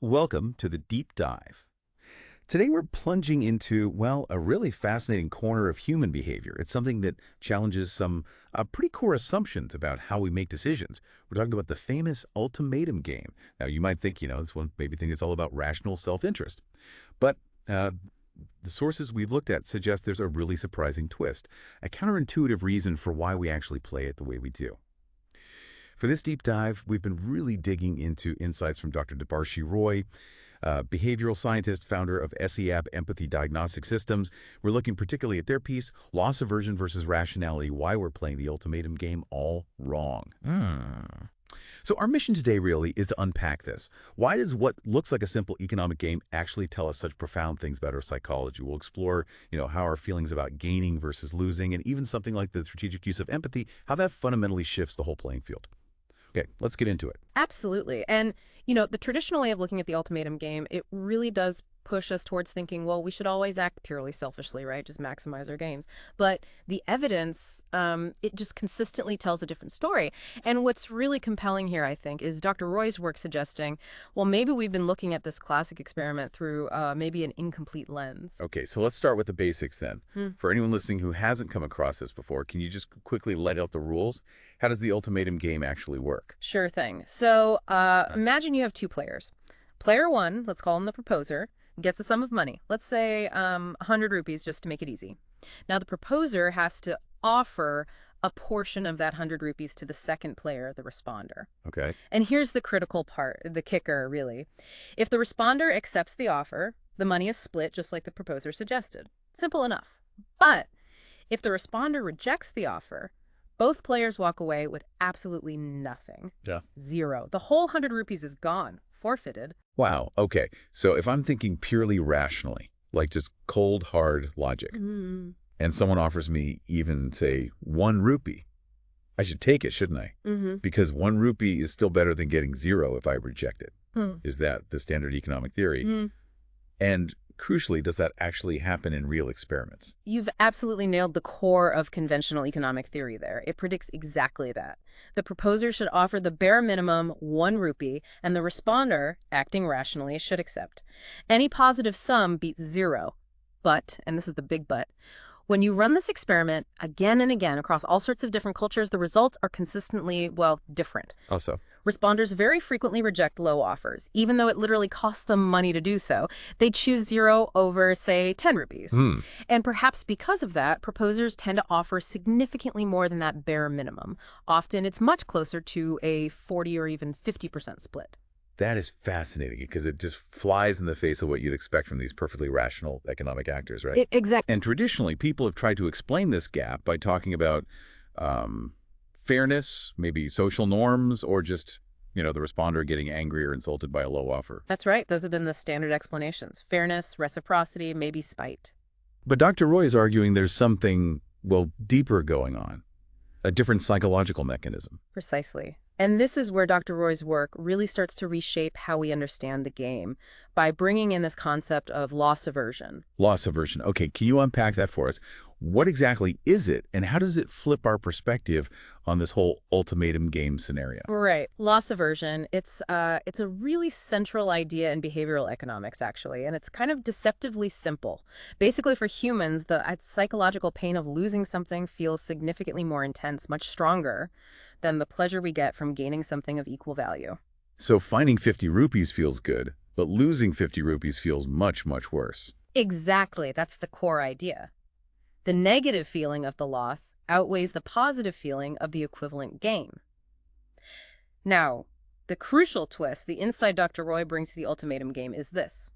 Welcome to the Deep Dive. Today we're plunging into, well, a really fascinating corner of human behavior. It's something that challenges some pretty core assumptions about how we make decisions. We're talking about the famous ultimatum game. Now, you might think, this one maybe think it's all about rational self-interest. But the sources we've looked at suggest there's a really surprising twist, a counterintuitive reason for why we actually play it the way we do. For this deep dive, we've been really digging into insights from Dr. Debarshi Roy, behavioral scientist, founder of SEAP Empathy Diagnostic Systems. We're looking particularly at their piece, Loss Aversion versus Rationality, Why We're Playing the Ultimatum Game All Wrong. So our mission today really is to unpack this. Why does what looks like a simple economic game actually tell us such profound things about our psychology? We'll explore, how our feelings about gaining versus losing, and even something like the strategic use of empathy, how that fundamentally shifts the whole playing field. Okay, let's get into it. Absolutely. And, the traditional way of looking at the ultimatum game, it really does push us towards thinking, well, we should always act purely selfishly, right? Just maximize our gains. But the evidence, it just consistently tells a different story. And what's really compelling here, I think, is Dr. Roy's work suggesting, well, maybe we've been looking at this classic experiment through maybe an incomplete lens. Okay, so let's start with the basics then. For anyone listening who hasn't come across this before, can you just quickly let out the rules? How does the ultimatum game actually work? Sure thing. So imagine you have two players. Player one, let's call him the proposer, gets a sum of money. Let's say 100 rupees just to make it easy. Now the proposer has to offer a portion of that 100 rupees to the second player, the responder. Okay. And here's the critical part, the kicker, really. If the responder accepts the offer, the money is split just like the proposer suggested. Simple enough. But if the responder rejects the offer, both players walk away with absolutely nothing. Yeah. Zero. The whole 100 rupees is gone, forfeited. Wow, okay. So if I'm thinking purely rationally, like just cold, hard logic, and someone offers me even, say, 1 rupee, I should take it, shouldn't I? Because 1 rupee is still better than getting zero if I reject it. Is that the standard economic theory? And crucially, does that actually happen in real experiments? You've absolutely nailed the core of conventional economic theory there. It predicts exactly that. The proposer should offer the bare minimum 1 rupee, and the responder, acting rationally, should accept. Any positive sum beats zero. But, and this is the big but, when you run this experiment again and again across all sorts of different cultures, the results are consistently, well, different. Also. Responders very frequently reject low offers, even though it literally costs them money to do so. They choose zero over, say, 10 rupees. And perhaps because of that, proposers tend to offer significantly more than that bare minimum. Often it's much closer to a 40 or even 50% split. That is fascinating because it just flies in the face of what you'd expect from these perfectly rational economic actors, right? Exactly. And traditionally, people have tried to explain this gap by talking about fairness, maybe social norms, or just, the responder getting angry or insulted by a low offer. That's right. Those have been the standard explanations. Fairness, reciprocity, maybe spite. But Dr. Roy is arguing there's something, well, deeper going on, a different psychological mechanism. Precisely. And this is where Dr. Roy's work really starts to reshape how we understand the game by bringing in this concept of loss aversion. Loss aversion. Okay, can you unpack that for us? What exactly is it, and how does it flip our perspective on this whole ultimatum game scenario? Right. Loss aversion, it's a really central idea in behavioral economics, actually, and it's kind of deceptively simple. Basically, for humans, the psychological pain of losing something feels significantly more intense, much stronger than the pleasure we get from gaining something of equal value. So finding 50 rupees feels good, but losing 50 rupees feels much, much worse. Exactly. That's the core idea. The negative feeling of the loss outweighs the positive feeling of the equivalent gain. Now, the crucial twist, the insight Dr. Roy brings to the ultimatum game is this.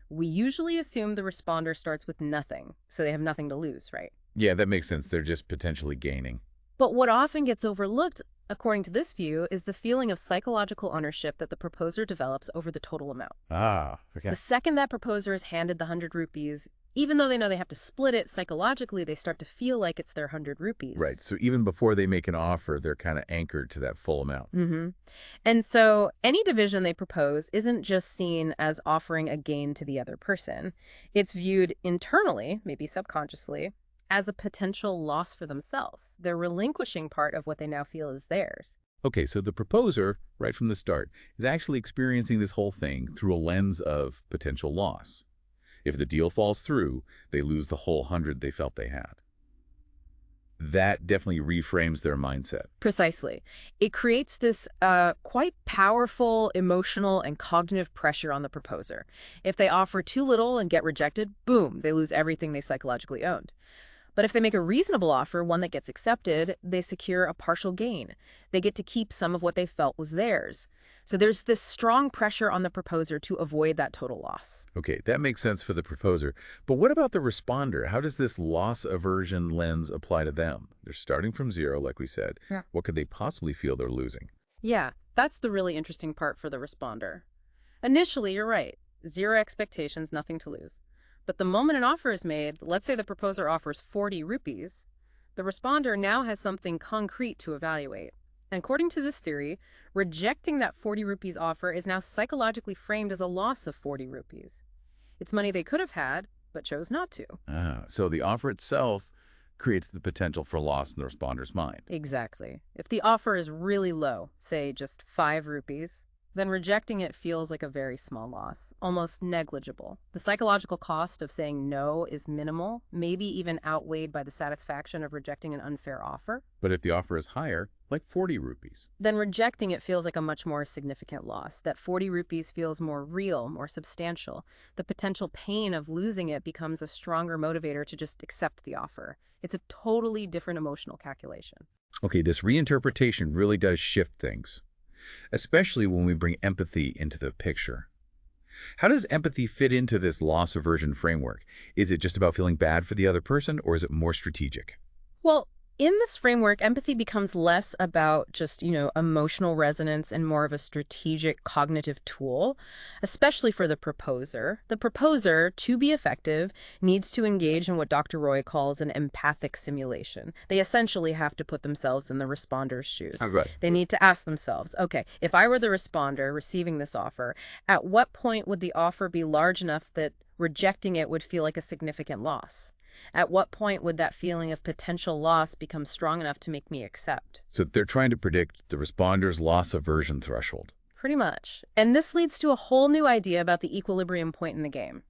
We usually assume the responder starts with nothing, so they have nothing to lose, right? Yeah, that makes sense. They're just potentially gaining. But what often gets overlooked, according to this view, is the feeling of psychological ownership that the proposer develops over the total amount. Okay. The second that proposer is handed the 100 rupees, even though they know they have to split it, psychologically, they start to feel like it's their 100 rupees. Right. So even before they make an offer, they're kind of anchored to that full amount. And so any division they propose isn't just seen as offering a gain to the other person. It's viewed internally, maybe subconsciously, as a potential loss for themselves. They're relinquishing part of what they now feel is theirs. Okay, so the proposer, right from the start, is actually experiencing this whole thing through a lens of potential loss. If the deal falls through, they lose the whole 100 they felt they had. That definitely reframes their mindset. Precisely. It creates this quite powerful emotional and cognitive pressure on the proposer. If they offer too little and get rejected, boom, they lose everything they psychologically owned. But if they make a reasonable offer, one that gets accepted, they secure a partial gain. They get to keep some of what they felt was theirs. So there's this strong pressure on the proposer to avoid that total loss. Okay, that makes sense for the proposer. But what about the responder? How does this loss aversion lens apply to them? They're starting from zero, like we said. Yeah. What could they possibly feel they're losing? Yeah, that's the really interesting part for the responder. Initially, you're right. Zero expectations, nothing to lose. But the moment an offer is made, let's say the proposer offers 40 rupees, the responder now has something concrete to evaluate. And according to this theory, rejecting that 40 rupees offer is now psychologically framed as a loss of 40 rupees. It's money they could have had, but chose not to. So the offer itself creates the potential for loss in the responder's mind. Exactly. If the offer is really low, say just 5 rupees, then rejecting it feels like a very small loss, almost negligible. The psychological cost of saying no is minimal, maybe even outweighed by the satisfaction of rejecting an unfair offer. But if the offer is higher, like 40 rupees, Then rejecting it feels like a much more significant loss. That 40 rupees feels more real, more substantial. The potential pain of losing it becomes a stronger motivator to just accept the offer. It's a totally different emotional calculation. okay, this reinterpretation really does shift things, especially when we bring empathy into the picture. How does empathy fit into this loss aversion framework? Is it just about feeling bad for the other person, or is it more strategic? Well, in this framework, empathy becomes less about just, emotional resonance and more of a strategic cognitive tool, especially for the proposer. The proposer, to be effective, needs to engage in what Dr. Roy calls an empathic simulation. They essentially have to put themselves in the responder's shoes. Right. They need to ask themselves, okay, if I were the responder receiving this offer, at what point would the offer be large enough that rejecting it would feel like a significant loss? At what point would that feeling of potential loss become strong enough to make me accept? So they're trying to predict the responder's loss aversion threshold. Pretty much. And this leads to a whole new idea about the equilibrium point in the game.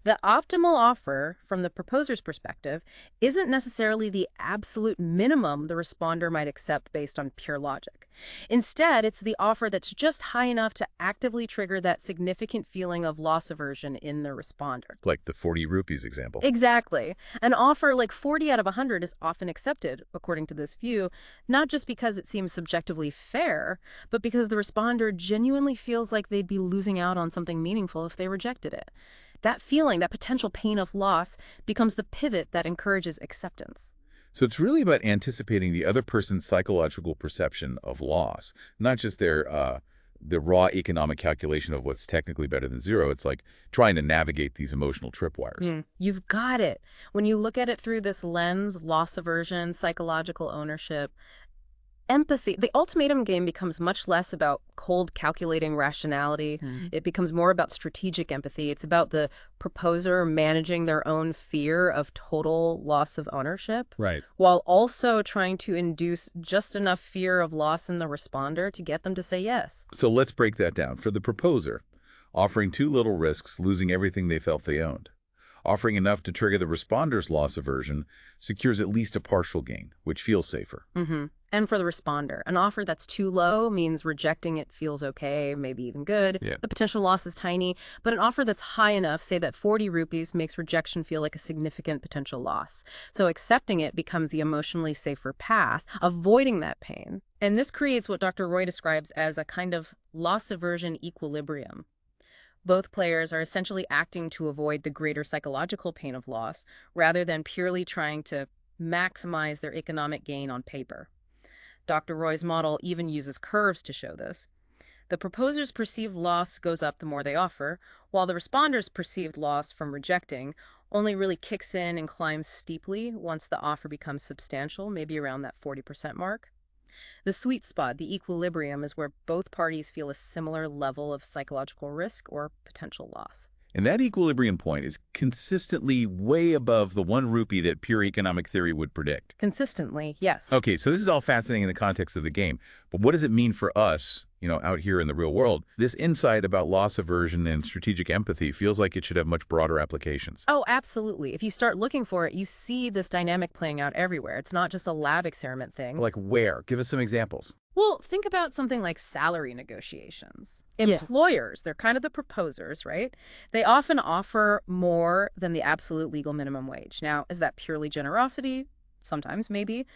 The optimal offer, from the proposer's perspective, isn't necessarily the absolute minimum the responder might accept based on pure logic. Instead, it's the offer that's just high enough to actively trigger that significant feeling of loss aversion in the responder. Like the 40 rupees example. Exactly. An offer like 40 out of 100 is often accepted, according to this view, not just because it seems subjectively fair, but because the responder genuinely feels like they'd be losing out on something meaningful if they rejected it. That feeling, that potential pain of loss, becomes the pivot that encourages acceptance. So it's really about anticipating the other person's psychological perception of loss, not just the raw economic calculation of what's technically better than zero. It's like trying to navigate these emotional tripwires. You've got it. When you look at it through this lens, loss aversion, psychological ownership, empathy, the ultimatum game becomes much less about cold calculating rationality. It becomes more about strategic empathy. It's about the proposer managing their own fear of total loss of ownership, Right. while also trying to induce just enough fear of loss in the responder to get them to say yes. So let's break that down. For the proposer, offering too little risks losing everything they felt they owned. Offering enough to trigger the responder's loss aversion secures at least a partial gain, which feels safer. And for the responder, an offer that's too low means rejecting it feels okay, maybe even good. Yeah. The potential loss is tiny, but an offer that's high enough, say that 40 rupees, makes rejection feel like a significant potential loss. So accepting it becomes the emotionally safer path, avoiding that pain. And this creates what Dr. Roy describes as a kind of loss aversion equilibrium. Both players are essentially acting to avoid the greater psychological pain of loss, rather than purely trying to maximize their economic gain on paper. Dr. Roy's model even uses curves to show this. The proposer's perceived loss goes up the more they offer, while the responder's perceived loss from rejecting only really kicks in and climbs steeply once the offer becomes substantial, maybe around that 40% mark. The sweet spot, the equilibrium, is where both parties feel a similar level of psychological risk or potential loss. And that equilibrium point is consistently way above the 1 rupee that pure economic theory would predict. Consistently, yes. Okay, so this is all fascinating in the context of the game, but what does it mean for us, out here in the real world? This insight about loss aversion and strategic empathy feels like it should have much broader applications. Oh, absolutely. If you start looking for it, you see this dynamic playing out everywhere. It's not just a lab experiment thing. Like where? Give us some examples. Well, think about something like salary negotiations. Yeah. Employers, they're kind of the proposers, right? They often offer more than the absolute legal minimum wage. Now, is that purely generosity? Sometimes, maybe.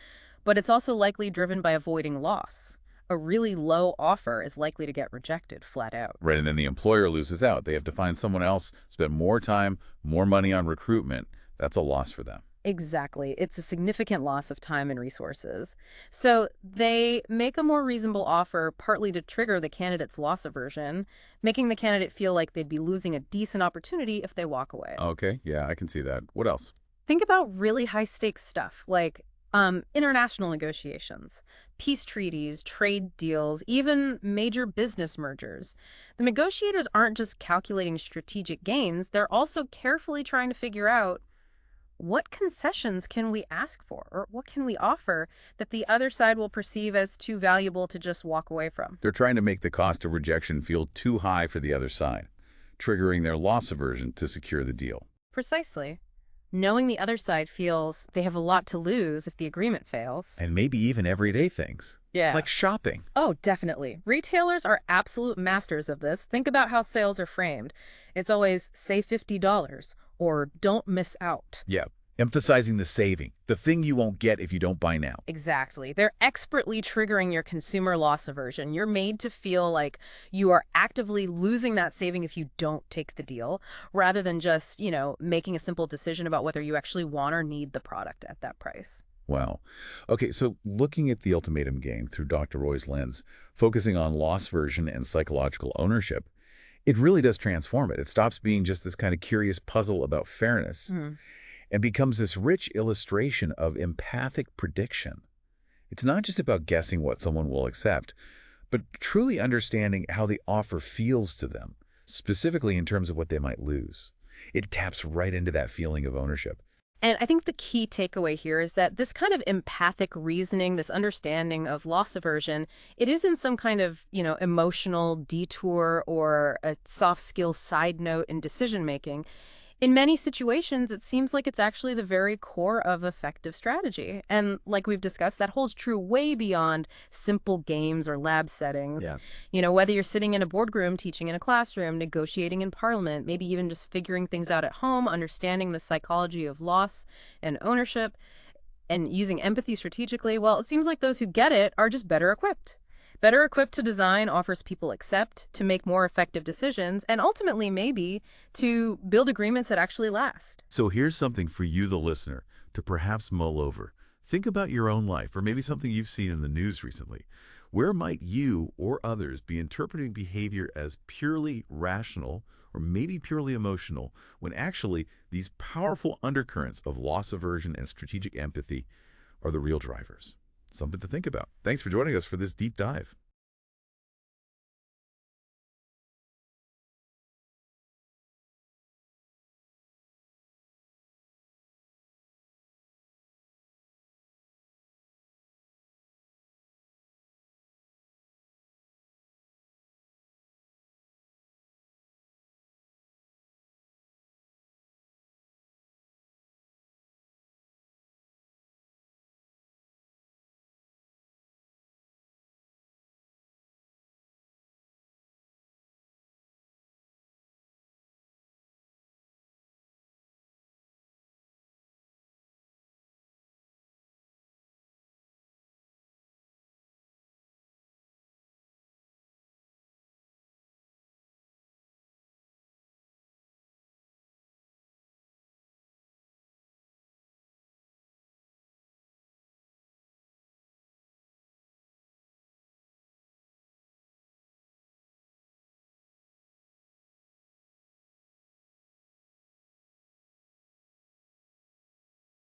But it's also likely driven by avoiding loss. A really low offer is likely to get rejected flat out. Right, and then the employer loses out. They have to find someone else, spend more time, more money on recruitment. That's a loss for them. Exactly. It's a significant loss of time and resources. So they make a more reasonable offer partly to trigger the candidate's loss aversion, making the candidate feel like they'd be losing a decent opportunity if they walk away. Okay, yeah, I can see that. What else? Think about really high-stakes stuff like international negotiations, peace treaties, trade deals, even major business mergers. The negotiators aren't just calculating strategic gains, they're also carefully trying to figure out what concessions can we ask for or what can we offer that the other side will perceive as too valuable to just walk away from. They're trying to make the cost of rejection feel too high for the other side, triggering their loss aversion to secure the deal. Precisely. Knowing the other side feels they have a lot to lose if the agreement fails. And maybe even everyday things. Yeah. Like shopping. Oh, definitely. Retailers are absolute masters of this. Think about how sales are framed. It's always, say $50 or don't miss out. Yeah. Emphasizing the saving, the thing you won't get if you don't buy now. Exactly. They're expertly triggering your consumer loss aversion. You're made to feel like you are actively losing that saving if you don't take the deal, rather than just, making a simple decision about whether you actually want or need the product at that price. Wow. Okay, so looking at the Ultimatum game through Dr. Roy's lens, focusing on loss aversion and psychological ownership, it really does transform it. It stops being just this kind of curious puzzle about fairness. And becomes this rich illustration of empathic prediction. It's not just about guessing what someone will accept, but truly understanding how the offer feels to them, specifically in terms of what they might lose. It taps right into that feeling of ownership. And I think the key takeaway here is that this kind of empathic reasoning, this understanding of loss aversion, it isn't some kind of, emotional detour or a soft skills side note in decision making. In many situations, it seems like it's actually the very core of effective strategy. And like we've discussed, that holds true way beyond simple games or lab settings. Yeah. Whether you're sitting in a boardroom, teaching in a classroom, negotiating in parliament, maybe even just figuring things out at home, understanding the psychology of loss and ownership, and using empathy strategically, well, it seems like those who get it are just better equipped. Better equipped to design offers people accept, to make more effective decisions, and ultimately, maybe, to build agreements that actually last. So here's something for you, the listener, to perhaps mull over. Think about your own life, or maybe something you've seen in the news recently. Where might you or others be interpreting behavior as purely rational or maybe purely emotional, when actually these powerful undercurrents of loss aversion and strategic empathy are the real drivers? Something to think about. Thanks for joining us for this deep dive.